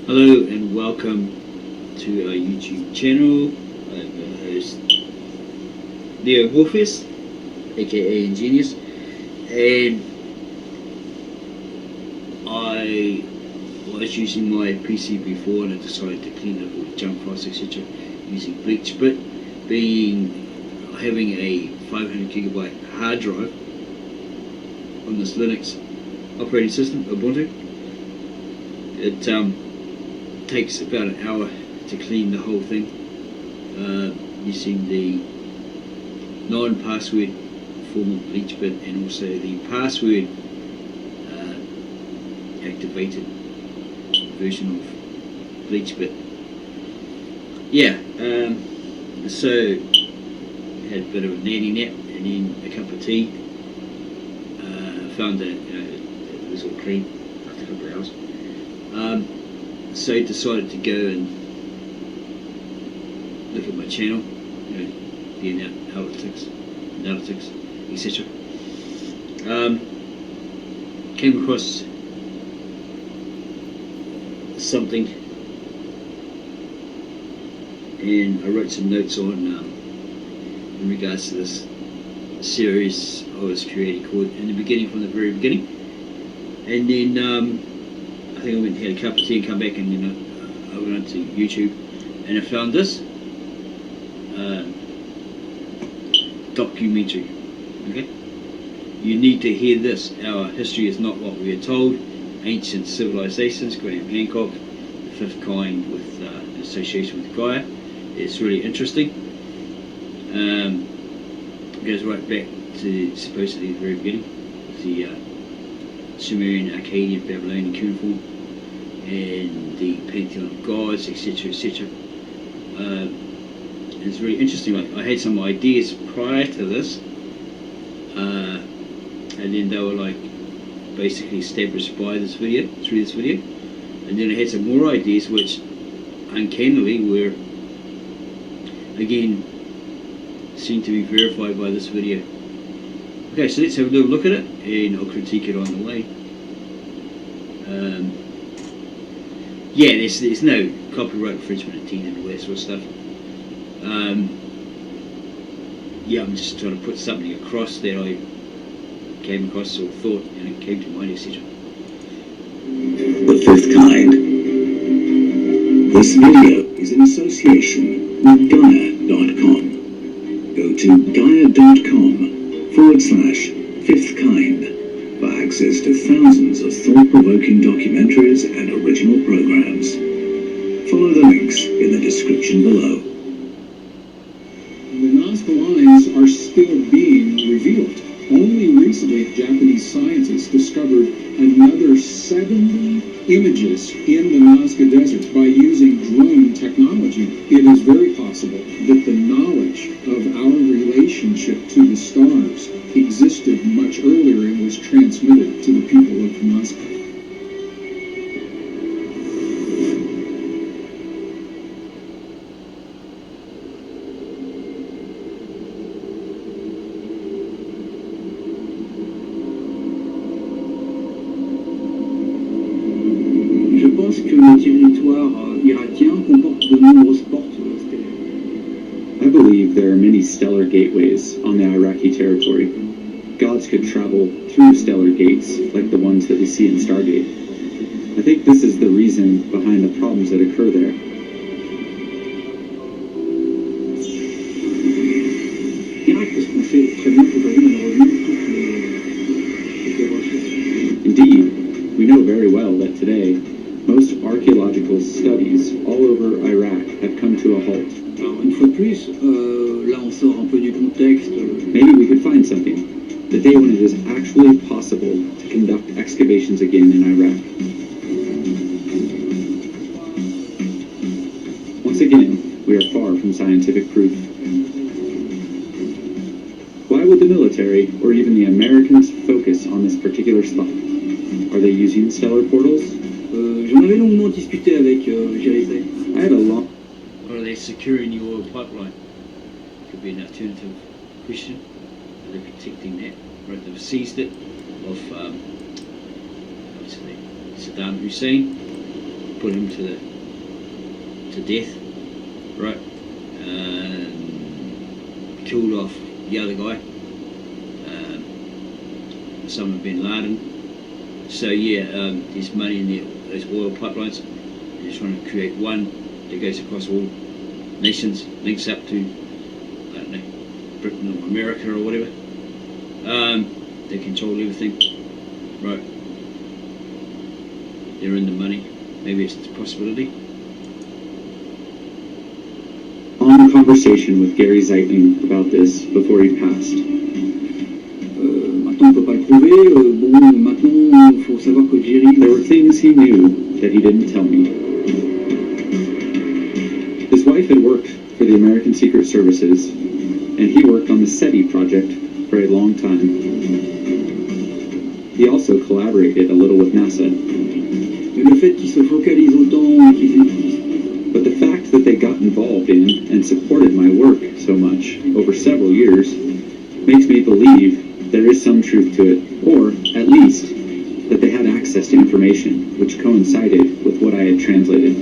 Hello and welcome to our YouTube channel. I'm your host Leo Morpheus, aka Ingenious, and I was using my PC before and I decided to clean up all the junk files, etc. using BleachBit, having a 500GB hard drive on this Linux operating system, Ubuntu. It takes about an hour to clean the whole thing using the non-password form of BleachBit and also the password activated version of BleachBit. Yeah, so had a bit of a nanny nap and then a cup of tea. Found that it was all clean after a couple of hours. So I decided to go and look at my channel, the analytics, etc. Came across something, and I wrote some notes on in regards to this series I was creating called In the Beginning, from the very beginning. And then I think I went and had a cup of tea and come back, and I went onto YouTube and I found this documentary. Okay, you need to hear this. Our history is not what we are told. Ancient Civilizations, Graham Hancock, The Fifth Kind, with association with Gaia. It's really interesting. It goes right back to supposedly the very beginning, the Sumerian, Akkadian, Babylonian cuneiform, and the pantheon of gods, etc., etc. It's really interesting. Like, I had some ideas prior to this, and then they were like basically established by this video, through this video, and then I had some more ideas which uncannily were again seem to be verified by this video. Okay, so let's have a little look at it and I'll critique it on the way. Yeah, there's no copyright infringement and all that sort of stuff. Yeah, I'm just trying to put something across that I came across or thought, and it came to mind, etc. The Fifth Kind. This video is in association with Gaia.com. Go to Gaia.com/Fifth Kind for access to thousands of thought-provoking documentaries and original programs. Follow the links in the description below. The Nazca lines are still being revealed. Only recently, Japanese scientists discovered another 70 images in the Nazca Desert by using drone technology. It is very possible that the knowledge of our relationship to the stars existed much earlier and was transmitted to the people of Nazca. Je pense que le territoire irakien comporte de nombreuses portes stellaires. I believe there are many stellar gateways on the Iraqi territory. Gods could travel through stellar gates like the ones that we see in Stargate. I think this is the reason behind the problems that occur there. Irak, parce qu'on sait très bien qu'aujourd'hui, malheureusement, toutes les recherches. Indeed, we know very well that today, most archaeological studies all over Iraq have come to a halt. Alors, une fois de plus, là on sort un peu du contexte. Maybe we could find something. The day when it is actually possible to conduct excavations again in Iraq. Once again, we are far from scientific proof. Why would the military, or even the Americans, focus on this particular spot? Are they using stellar portals? J'en avais longuement discuté avec Jérémy. I had a long... Or are they securing the oil pipeline? Could be an alternative question. Are they protecting that? Right, they've seized it off Saddam Hussein. put him to death, right? Killed off the other guy, Osama bin Laden. So yeah, there's money in those oil pipelines. They're trying to create one that goes across all nations, links up to, I don't know, Britain or America or whatever. They control everything, right? They're in the money. Maybe it's a possibility. On conversation with Gary Zeitlin about this before he passed. Maintenant, on peut pas le prouver. Bon, maintenant, il faut savoir que Jerry... There were things he knew that he didn't tell me. His wife had worked for the American Secret Services, and he worked on the SETI project for a long time. He also collaborated a little with NASA. Mais le fait qu'ils se focalisent autant, But the fact that they got involved in and supported my work so much over several years makes me believe there is some truth to it, or at least that they had access to information which coincided with what I had translated.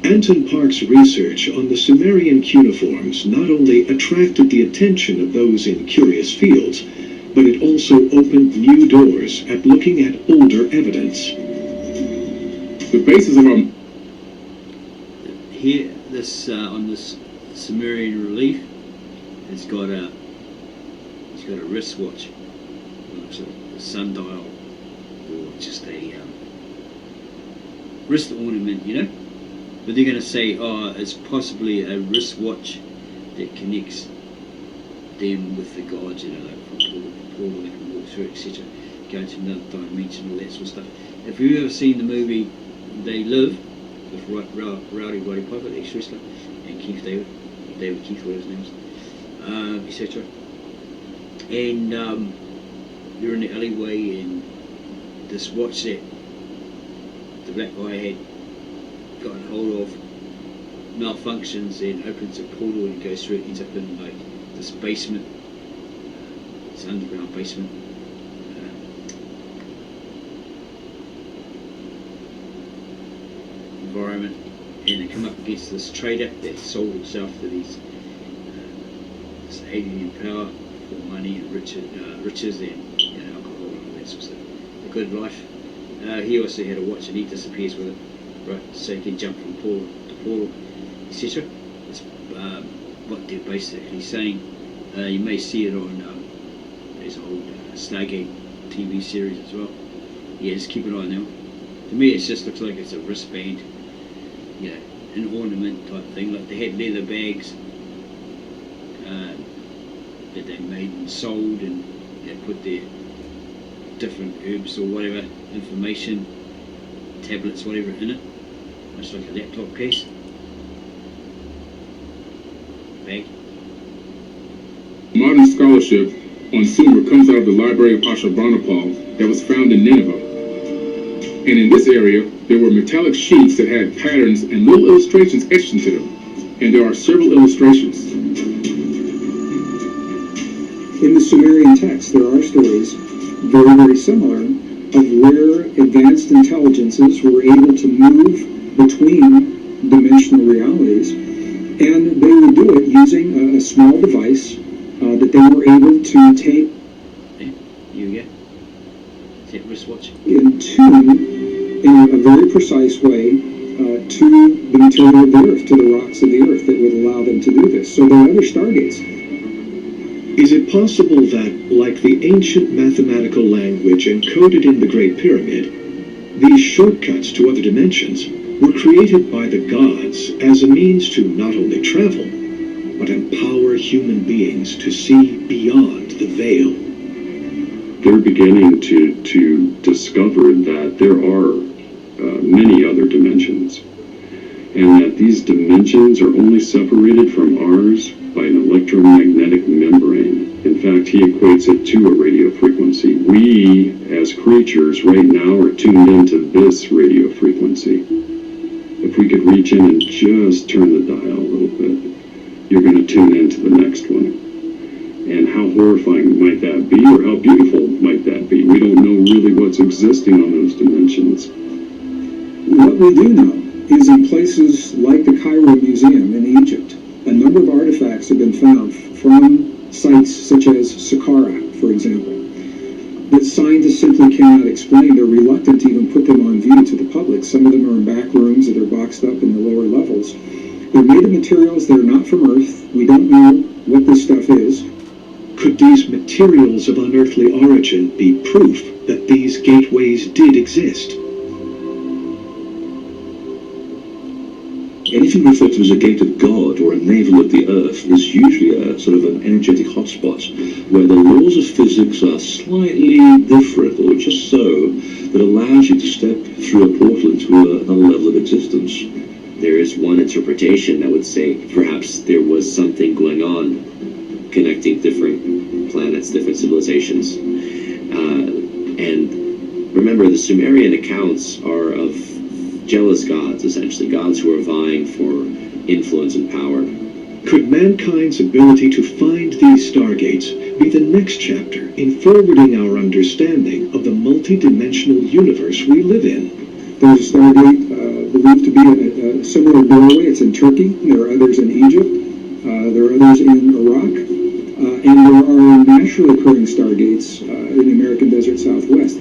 Anton Park's research on the Sumerian cuneiforms not only attracted the attention of those in curious fields, but it also opened new doors at looking at older evidence. The basis of our Here, this on this Sumerian relief, it's got a wristwatch, it's a sundial, or just a wrist ornament, you know. But they're going to say, oh, it's possibly a wristwatch that connects them with the gods, you know, like from portal they can walk through, etc. Go to another dimension, all that sort of stuff. If you've ever seen the movie They Live with Rowdy Roddy Piper, the ex-wrestler, and Keith David Keith, whatever his name is, etc. And you're in the alleyway, and this watch that the black guy had gotten hold of malfunctions and opens a portal and goes through it, ends up in like this basement, this underground basement. Environment, and they come up against this trader that sold himself to these this alien power for money and riches and alcohol and all that sort of stuff. The good life. He also had a watch and he disappears with it, right? So he can jump from portal to portal, etc. That's what they're basically saying. You may see it on there's old Stargate TV series as well. Yeah, just keep an eye on them. To me, it just looks like it's a wristband, you know, an ornament type thing. Like they had leather bags that they made and sold, and they put their different herbs or whatever, information, tablets, whatever in it. Much like a laptop case. Bag. modern scholarship on Sumer comes out of the Library of Ashurbanipal that was found in Nineveh. And in this area, there were metallic sheets that had patterns and little illustrations etched into them. And there are several illustrations. In the Sumerian text, there are stories very, very similar of where advanced intelligences were able to move between dimensional realities, and they would do it using a small device that they were able to take You go. Is that wristwatch? in tune in a very precise way to the material of the earth, to the rocks of the earth, that would allow them to do this. So there are other stargates. Is it possible that, like the ancient mathematical language encoded in the Great Pyramid, these shortcuts to other dimensions were created by the gods as a means to not only travel, but empower human beings to see beyond the veil? They're beginning to discover that there are many other dimensions, and that these dimensions are only separated from ours by an electromagnetic membrane. In fact, he equates it to a radio frequency. We, as creatures, right now are tuned into this radio frequency. If we could reach in and just turn the dial a little bit, you're going to tune into the next one. And how horrifying might that be, or how beautiful might that be? We don't know really what's existing on those dimensions. dimensions. What we do know is in places like the Cairo Museum in Egypt, a number of artifacts have been found from sites such as Saqqara, for example, that scientists simply cannot explain. They're reluctant to even put them on view to the public. Some of them are in back rooms that are boxed up in the lower levels. They're made of materials that are not from Earth. We don't know what this stuff is. Could these materials of unearthly origin be proof that these gateways did exist? Anything referred to as a gate of God or a navel of the earth is usually a sort of an energetic hotspot where the laws of physics are slightly different, or just so, that allows you to step through a portal into another level of existence. There is one interpretation that would say perhaps there was something going on connecting different planets, different civilizations. And remember, the Sumerian accounts are of jealous gods, essentially, gods who are vying for influence and power. Could mankind's ability to find these stargates be the next chapter in forwarding our understanding of the multi-dimensional universe we live in? There's a Stargate believed to be a similar doorway. It's in Turkey. There are others in Egypt. There are others in Iraq. And there are naturally occurring Stargates in the American desert southwest.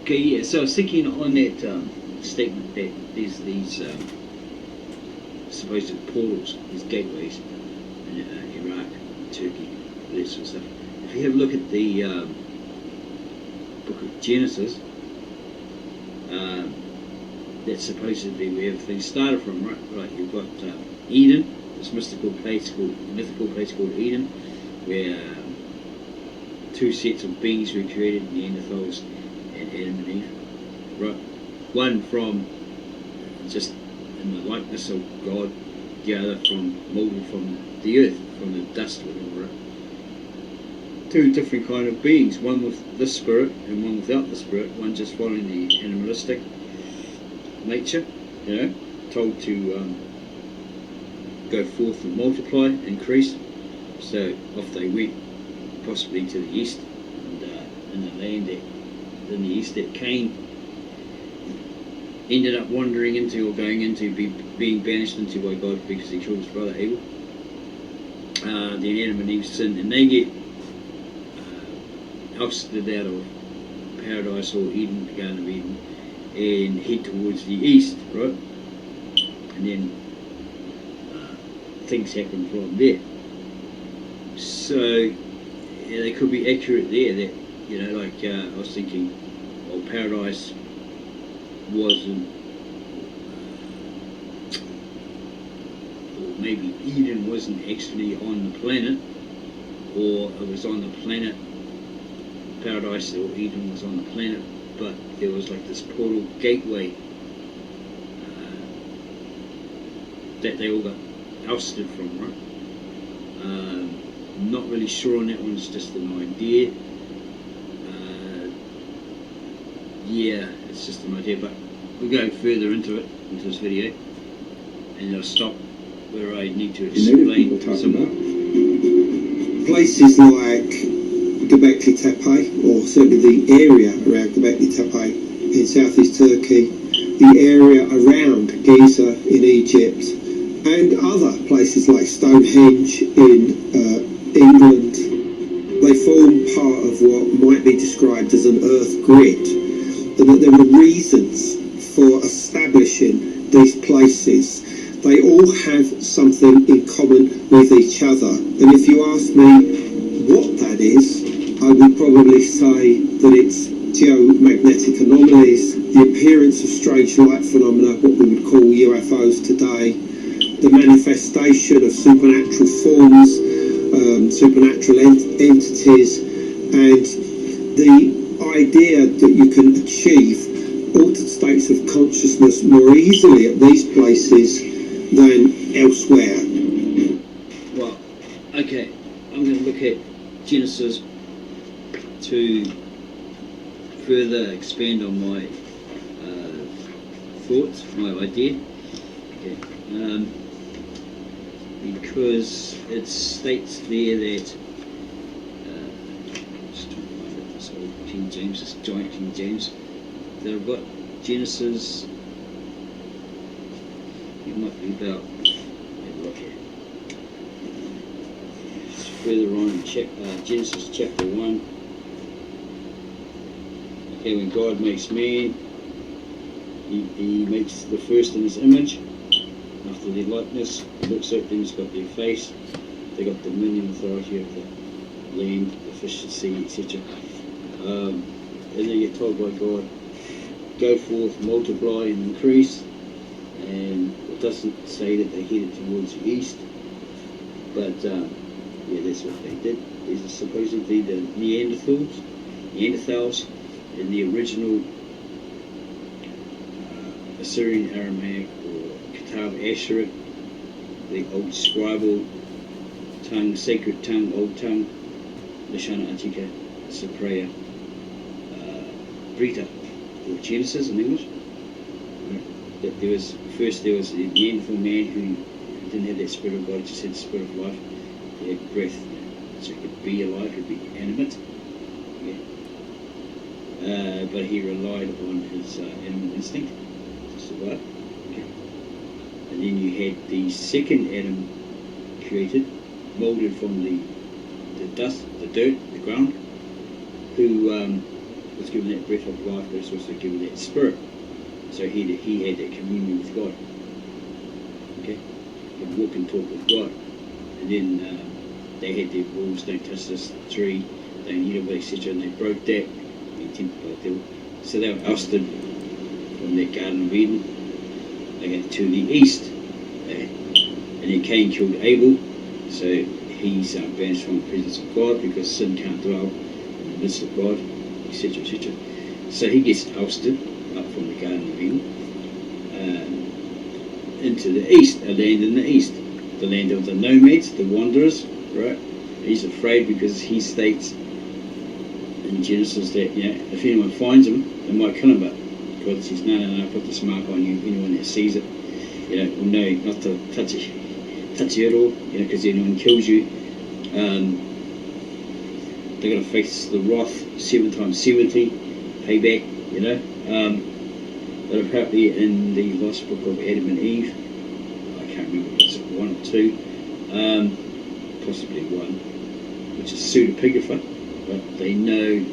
Okay, yeah, so I was thinking on that statement that there's these supposed portals, these gateways in Iraq, Turkey, that sort of stuff. If you have a look at the book of Genesis, that's supposedly where everything started from, right? Right, you've got Eden, this mythical place called Eden, where two sets of beings were created, Neanderthals and Adam and Eve, right? One from just in the likeness of God, the other molded from the earth, from the dust, whatever. Two different kind of beings, one with the spirit and one without the spirit, one just following the animalistic nature, told to go forth and multiply, increase. So off they went, possibly to the east, and in the land in the east that Cain ended up wandering into, or going into, being banished into by God because he killed his brother Abel. Then Adam and Eve sinned, and they get ousted out of paradise, or Eden, the Garden of Eden, and head towards the east, right? And then things happen from there. So yeah, they could be accurate there. That like I was thinking, well, paradise wasn't, or maybe Eden wasn't actually on the planet, or it was on the planet. Paradise or Eden was on the planet, but there was like this portal gateway that they all got ousted from, right? I'm not really sure on that one, it's just an idea. Yeah, it's just an idea, but we'll go further into this video, and I'll stop where I need to explain some more. Places like Göbekli Tepe, or certainly the area around Göbekli Tepe in southeast Turkey, the area around Giza in Egypt, and other places like Stonehenge in England, they form part of what might be described as an earth grid, and that there were reasons for establishing these places. They all have something in common with each other, and if you ask me what that is, I would probably say that it's geomagnetic anomalies, the appearance of strange light phenomena, what we would call UFOs today, the manifestation of supernatural forms, supernatural entities, and the idea that you can achieve altered states of consciousness more easily at these places than elsewhere. Well, okay, I'm going to look at Genesis to further expand on my thoughts, my idea. Okay. Because it states there that just trying to find it, this old King James, this giant King James that I've got. Genesis. It might be about. Have a look here. Further on in Genesis chapter 1. Okay, when God makes man, he makes the first in his image, after their likeness. He looks at them, he's got their face, they got dominion, authority of the land, the fish, the sea, etc. And they get told by God, go forth, multiply and increase. And it doesn't say that they headed towards the east, but yeah, that's what they did. These are supposedly the Neanderthals in the original Assyrian Aramaic or Kitab Asher, the old scribal tongue, sacred tongue, old tongue, Lashana Antica, Cyprea, Brita, or Genesis in English. That there was a Neanderthal man who didn't have that spirit of God, he just had the spirit of life. He had breath, so he could be alive, could be animate. Yeah. But he relied on his animal instinct to survive. Okay. And then you had the second Adam created, molded from the dust, the dirt, the ground, who was given that breath of life, but was also given that spirit. So he had that communion with God. Okay, he could walk and talk with God. And then they had their rules: don't touch this tree, don't eat of it, etc. And they broke that. So they were ousted from that Garden of Eden. They went to the east, and then Cain killed Abel. So he's banished from the presence of God because sin can't dwell in the midst of God, etc., etc. So he gets ousted up from the Garden of Eden into the east, a land in the east, the land of the nomads, the wanderers, right? He's afraid because he states in Genesis that, if anyone finds him, they might kill him, but God says, no, put this mark on you, anyone that sees it, will know not to touch you at all, because anyone kills you, they're going to face the wrath 7 times 70, payback, but apparently in the lost book of Adam and Eve, I can't remember if it's 1 or 2, possibly 1, which is pseudepigrapha, but they know,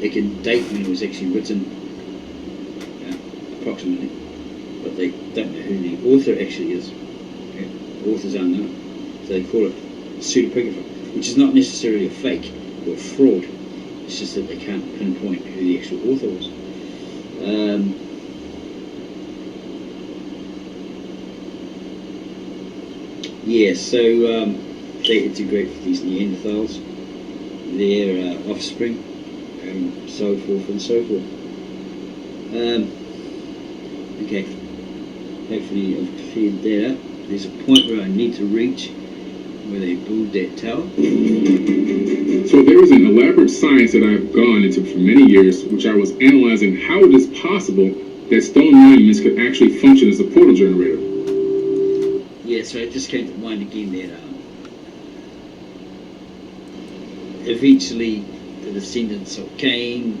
they can date when it was actually written, approximately, but they don't know who the author actually is. Okay? The author's unknown, so they call it pseudepigrapha, which is not necessarily a fake or a fraud. It's just that they can't pinpoint who the actual author was. So they integrate with these Neanderthals, their offspring, and so forth and so forth. Okay, hopefully I've cleared that up. There's a point where I need to reach where they build that tower. So there is an elaborate science that I've gone into for many years, which I was analyzing how it is possible that stone monuments could actually function as a portal generator. Yeah, so it just came to mind again that eventually the descendants of Cain,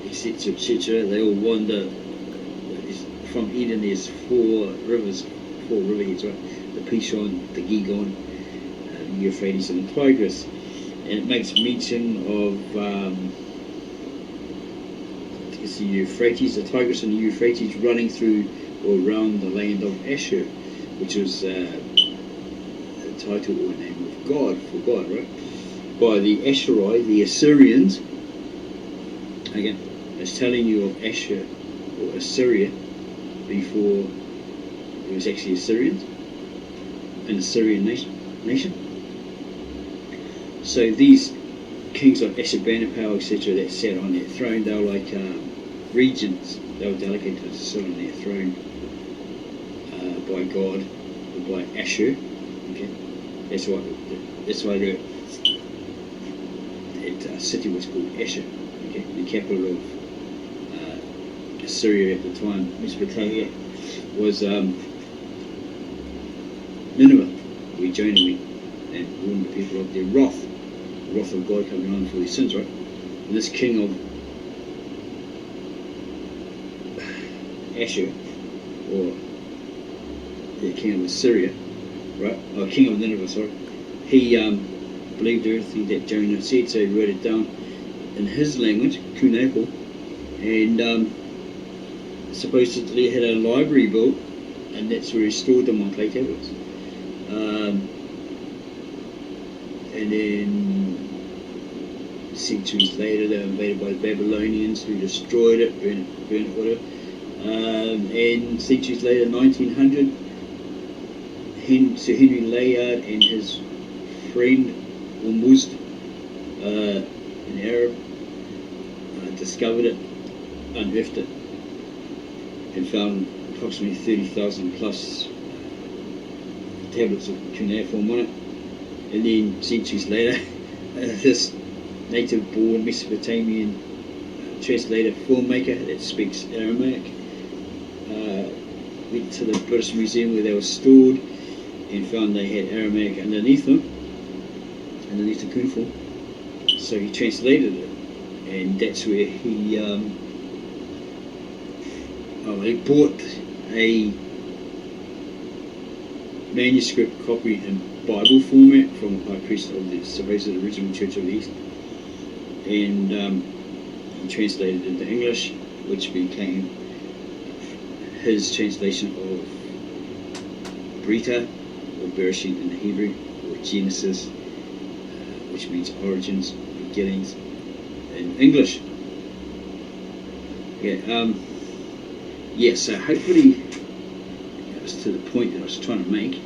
etc., etc., they all wander. From Eden there's 4 riverheads, right? The Pishon, the Gihon, the Euphrates and the Tigris. And it makes mention of it's the Euphrates, the Tigris and the Euphrates running through or around the land of Asher, which was a title or name of God, for God, right? By the Asheroi, the Assyrians. Again, it's telling you of Asher or Assyria before it was actually Assyrians, an Assyrian nation. So these kings of Ashurbanipal, etc., that sat on that throne, they were like regents. They were delegated to sit on their throne by God, or by Ashur. Okay, that's why that city was called Ashur. Okay, the capital of Assyria at the time, Mesopotamia, was Nineveh, where Jonah went and warned the people of their wrath. The wrath of God coming on for their sins, right? And this king of Ashur, or the king of Assyria, right? Or king of Nineveh, sorry. He believed everything that Jonah said, so he wrote it down in his language, Cuneiform, and supposedly had a library built, and that's where he stored them on clay tablets. And then centuries later, they were invaded by the Babylonians, who destroyed it, burned it, whatever. And centuries later, 1900, Sir Henry Layard and his friend Ormuzd, an Arab, discovered it, unearthed it, and found approximately 30,000 plus tablets of cuneiform on it. And then centuries later, this native-born Mesopotamian translator, filmmaker that speaks Aramaic, went to the British Museum where they were stored and found they had Aramaic underneath them, underneath the cuneiform. So he translated it, and that's where he bought a manuscript copy in Bible format from a high priest of the supposed original Church of the East, and he translated it into English, which became his translation of Brita, or Bereshit in the Hebrew, or Genesis, which means origins, beginnings, in English. So hopefully that was to the point that I was trying to make.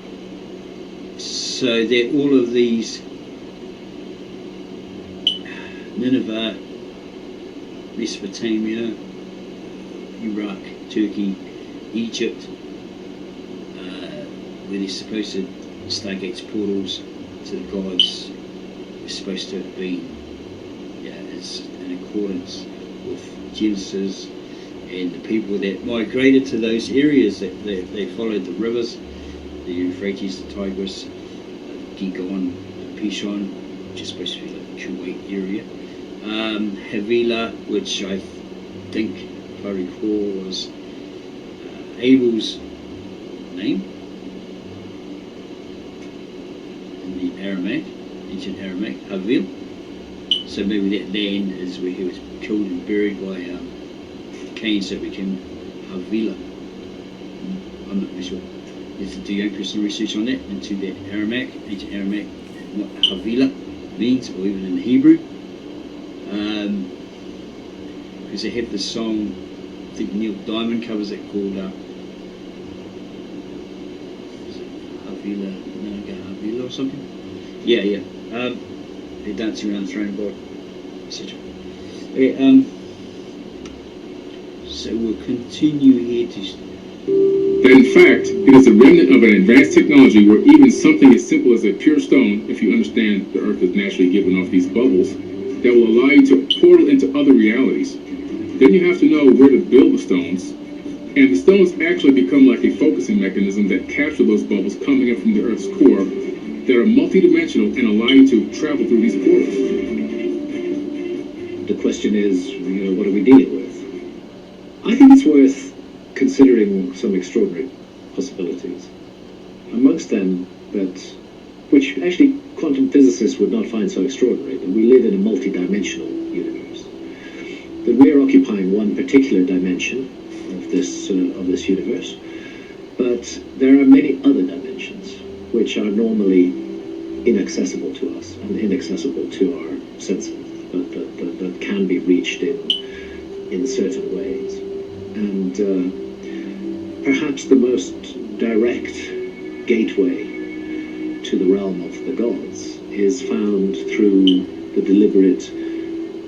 So that all of these Nineveh, Mesopotamia, Iraq, Turkey, Egypt, where they're supposed to stargates, portals to the gods, are supposed to have been it's in accordance with Genesis, and the people that migrated to those areas, that they followed the rivers, the Euphrates, the Tigris, Gihon, Pishon, which is supposed to be like the Kuwait area, Havilah, which I think, if I recall, was Abel's name in the Aramaic, ancient Aramaic, Havil. So maybe that land is where he was killed and buried by Cain, so it became Havilah. I'm not really sure. You have to do your own personal research on that, into that Aramaic, ancient Aramaic, what Havilah means, or even in Hebrew. Because they have this song, I think Neil Diamond covers it, called Havilah or something. Yeah. They're dancing around the throne of God, etc. Okay, so we'll continue here to... That in fact, it is a remnant of an advanced technology where even something as simple as a pure stone, if you understand the earth is naturally giving off these bubbles, that will allow you to portal into other realities. Then you have to know where to build the stones, and the stones actually become like a focusing mechanism that capture those bubbles coming up from the earth's core that are multidimensional and allow you to travel through these portals. The question is, what are we dealing with? I think it's worth considering some extraordinary possibilities. Amongst them, which actually quantum physicists would not find so extraordinary, that we live in a multi-dimensional universe. That we're occupying one particular dimension of this universe, but there are many other dimensions which are normally inaccessible to us and inaccessible to our senses, that can be reached in certain ways. And perhaps the most direct gateway to the realm of the gods is found through the deliberate,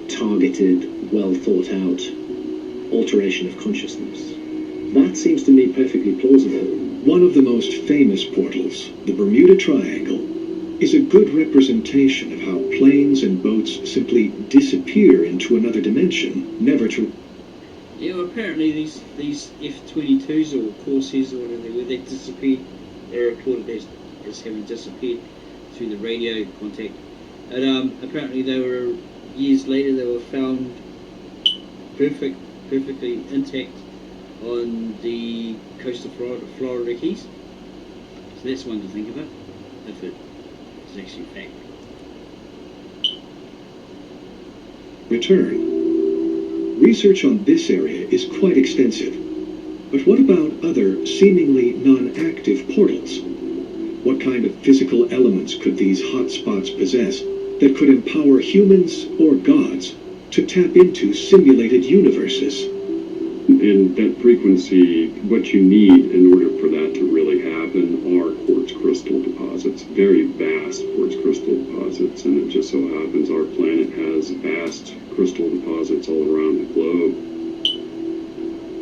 targeted, well thought out alteration of consciousness. That seems to me perfectly plausible. One of the most famous portals, the Bermuda Triangle, is a good representation of how planes and boats simply disappear into another dimension, never to... Yeah, well, apparently these F-22s or Corsairs or whatever, where they disappeared, they're reported as having disappeared through the radio contact. And apparently years later they were found perfectly intact on the coast of Florida Keys. So that's one to think about, if it is actually a fact. Return. Research on this area is quite extensive. But what about other seemingly non-active portals? What kind of physical elements could these hotspots possess that could empower humans or gods to tap into simulated universes? And that frequency, what you need in order for that to really happen are quartz crystal deposits, very vast quartz crystal deposits. And it just so happens our planet has vast crystal deposits all around the globe.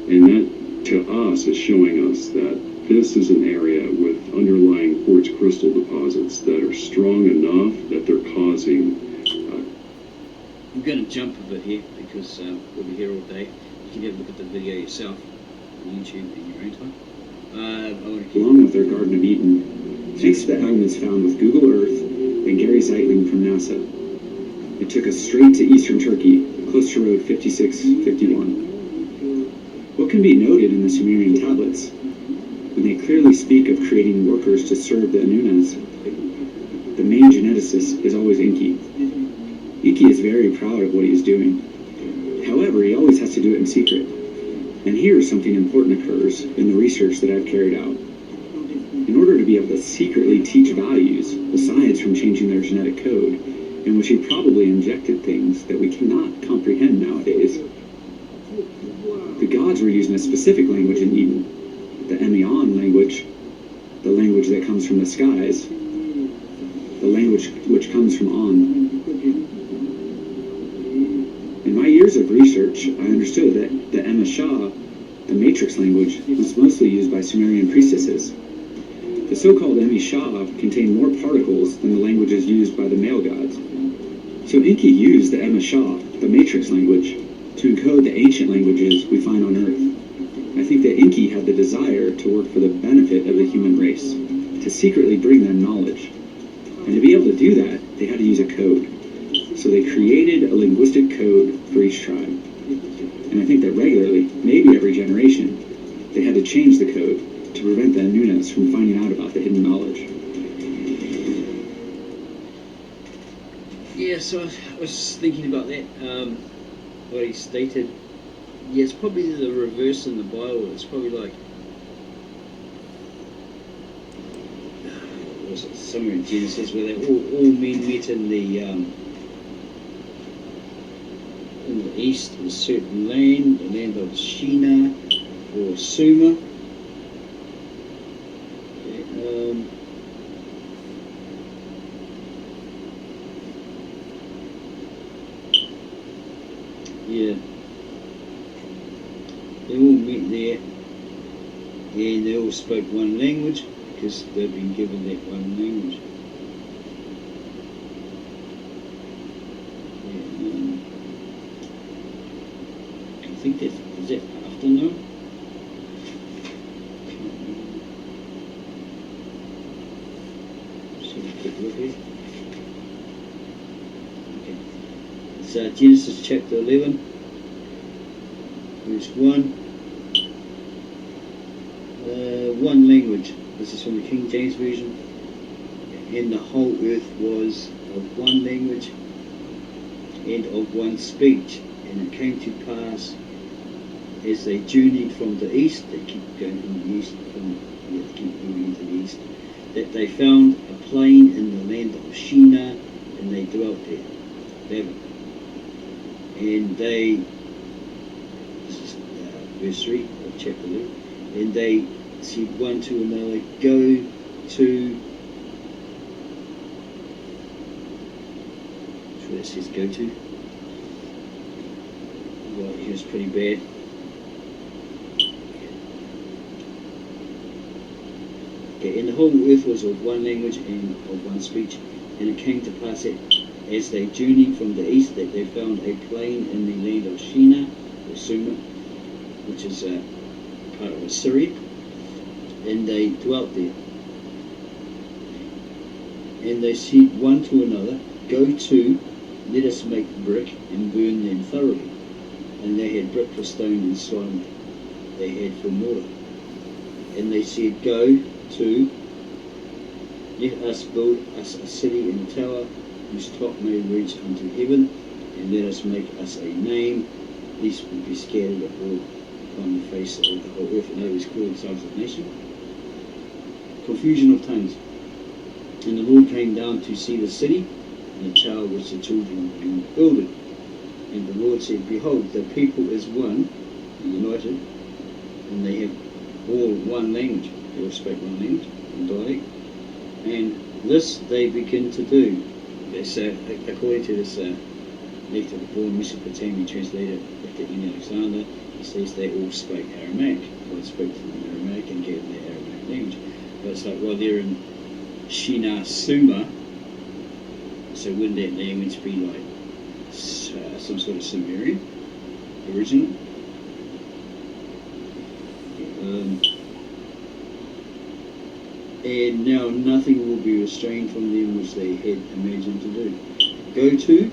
And that, to us, is showing us that this is an area with underlying quartz crystal deposits that are strong enough that they're causing. I'm going to jump a bit here because we'll be here all day. You can have a look at the video yourself on YouTube in your own time. I want to keep Along with their Garden of Eden, thanks to the elements found with Google Earth and Gary Zeitling from NASA, it took us straight to eastern Turkey, close to Road 5651. What can be noted in the Sumerian tablets, when they clearly speak of creating workers to serve the Anunnaz, the main geneticist is always Enki. Enki is very proud of what he is doing. However, he always has to do it in secret. And here something important occurs in the research that I've carried out. In order to be able to secretly teach values, aside from changing their genetic code, in which he probably injected things that we cannot comprehend nowadays, the gods were using a specific language in Eden, the Emion language, the language that comes from the skies, the language which comes from On. In my years of research, I understood that the Emeshah, the matrix language, was mostly used by Sumerian priestesses. The so-called Emeshah contained more particles than the languages used by the male gods. So Enki used the Emeshah, the matrix language, to encode the ancient languages we find on Earth. I think that Enki had the desire to work for the benefit of the human race, to secretly bring them knowledge. And to be able to do that, they had to use a code. So they created a linguistic code for each tribe. And I think that regularly, maybe every generation, they had to change the code to prevent the Anunnaz from finding out about the hidden knowledge. Yeah, so I was thinking about that, what he stated. Yeah, it's probably the reverse in the Bible. It's probably like, what was it, somewhere in Genesis where they all men met in the east, in a certain land, the land of Shinar or Sumer. Yeah, they all met there, and they all spoke one language because they've been given that one language. I think is that after now? Just have a quick look here. Okay. It's Genesis chapter 11, verse 1. One language. This is from the King James Version. And the whole earth was of one language and of one speech. And it came to pass as they journeyed from the east, they keep going from the east, keep moving to the east, that they found a plain in the land of Shinar, and they dwelt there. And they, this is verse 3 of chapter 11, and they said one to another, go to, that's where it says go to. Well, here's pretty bad. Okay, and the whole earth was of one language and of one speech, and it came to pass that as they journeyed from the east, that they found a plain in the land of Shinar, or Sumer, which is part of Assyria, and they dwelt there. And they said one to another, go to, let us make brick and burn them thoroughly. And they had brick for stone and slime they had from water. And they said, go to, let us build us a city and a tower whose top may reach unto heaven, and let us make us a name, lest we be scattered abroad upon the face of the whole earth. And they called themselves a nation. Confusion of tongues. And the Lord came down to see the city and the tower which the children of men builded. And the Lord said, behold, the people is one, united, and they have all one language. They all speak one language, one dialect. And this they begin to do. So, according to this letter born Mesopotamian translator Dr. Ian Alexander, he says they all spoke Aramaic. God spoke to them in Aramaic and gave them their Aramaic language. But it's like, well, they're in Shina Suma, so wouldn't that language be like some sort of Sumerian original? And now nothing will be restrained from them which they had imagined to do. Go to,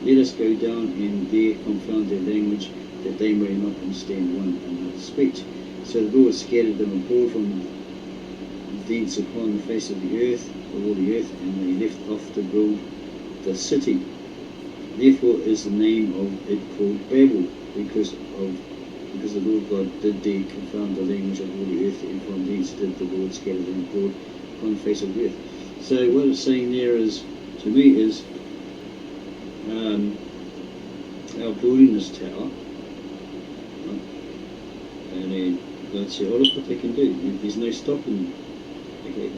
let us go down and there confound their language, that they may not understand one another's speech. So the Lord scattered them abroad from thence upon the face of the earth, of all the earth, and they left off to build the city. Therefore is the name of it called Babel, because the Lord God did there confound the language of all the earth, and from thence did the Lord scatter them abroad upon the face of the earth. So what it's saying there is, to me, is our building this tower, and then God said, oh, look what they can do. There's no stopping them. Okay,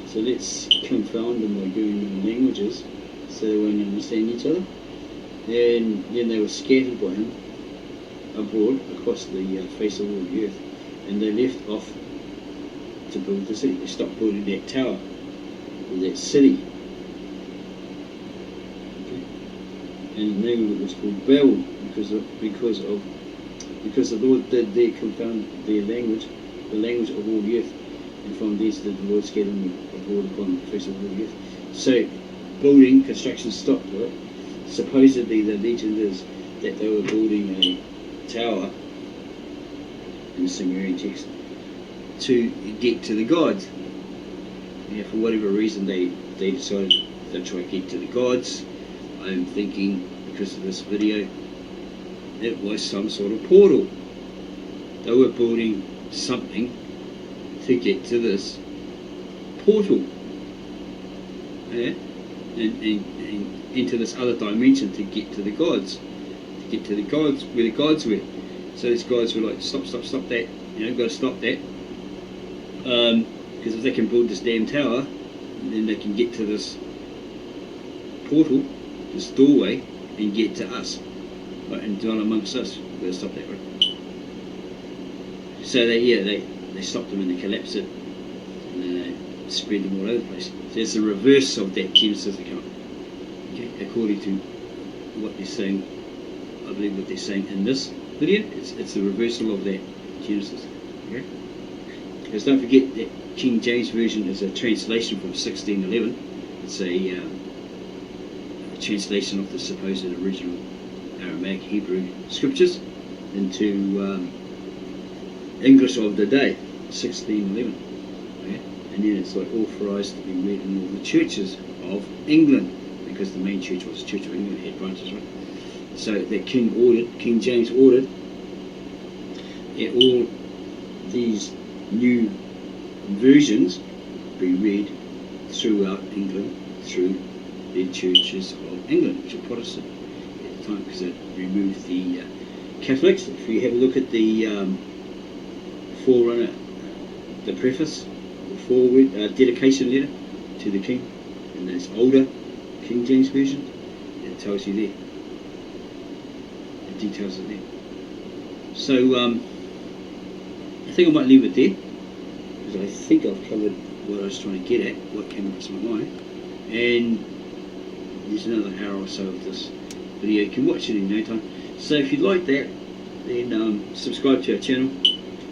so let's confound them by giving them languages so they won't understand each other. And then they were scattered by him abroad across the face of all the earth, and they left off to build the city. They stopped building that tower, or that city. Okay. And the name of it was called Babel, because the Lord did there confound their language, the language of all the earth, and from these did the Lord scatter them abroad upon the face of all the earth. So building, construction stopped, right? Supposedly the legend is that they were building a tower in the Sumerian text to get to the gods. Yeah, for whatever reason they decided to try to get to the gods. I'm thinking, because of this video, it was some sort of portal. They were building something to get to this portal. Yeah? And into this other dimension to get to the gods. To get to the gods, where the gods were. So these guys were like, stop that. You know, got to stop that. Because if they can build this damn tower, then they can get to this portal, this doorway, and get to us. Right, and dwell amongst us. We've got to stop that, right? So they stopped them and they collapsed it, and they spread them all over the place. So it's the reverse of that Genesis account. Okay, according to what they're saying, I believe what they're saying in this video, it's the reversal of that Genesis. Okay? Because don't forget that King James Version is a translation from 1611. It's a translation of the supposed original Aramaic Hebrew scriptures into English of the day, 1611. Okay? And then it's like authorised to be read in all the churches of England, because the main church was the Church of England, had branches, right? So that King James ordered all these new versions be read throughout England through the churches of England, which are Protestant at the time, because it removed the Catholics. If you have a look at the forerunner, the preface, the foreword, dedication letter to the King, and this older King James Version, it tells you there. It details it there. So I think I might leave it there, because I think I've covered what I was trying to get at, what came across my mind. And there's another hour or so of this video. You can watch it in no time. So if you'd like that, then subscribe to our channel,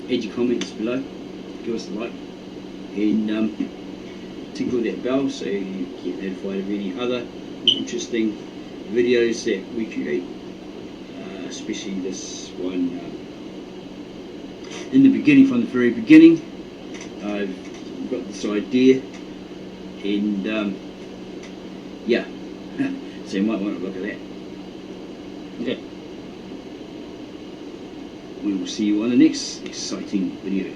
add your comments below, give us a like, and tickle that bell so you get notified of any other interesting videos that we create. especially this one. In the beginning, from the very beginning, I've got this idea, and yeah, so you might want to look at that. Okay. We will see you on the next exciting video.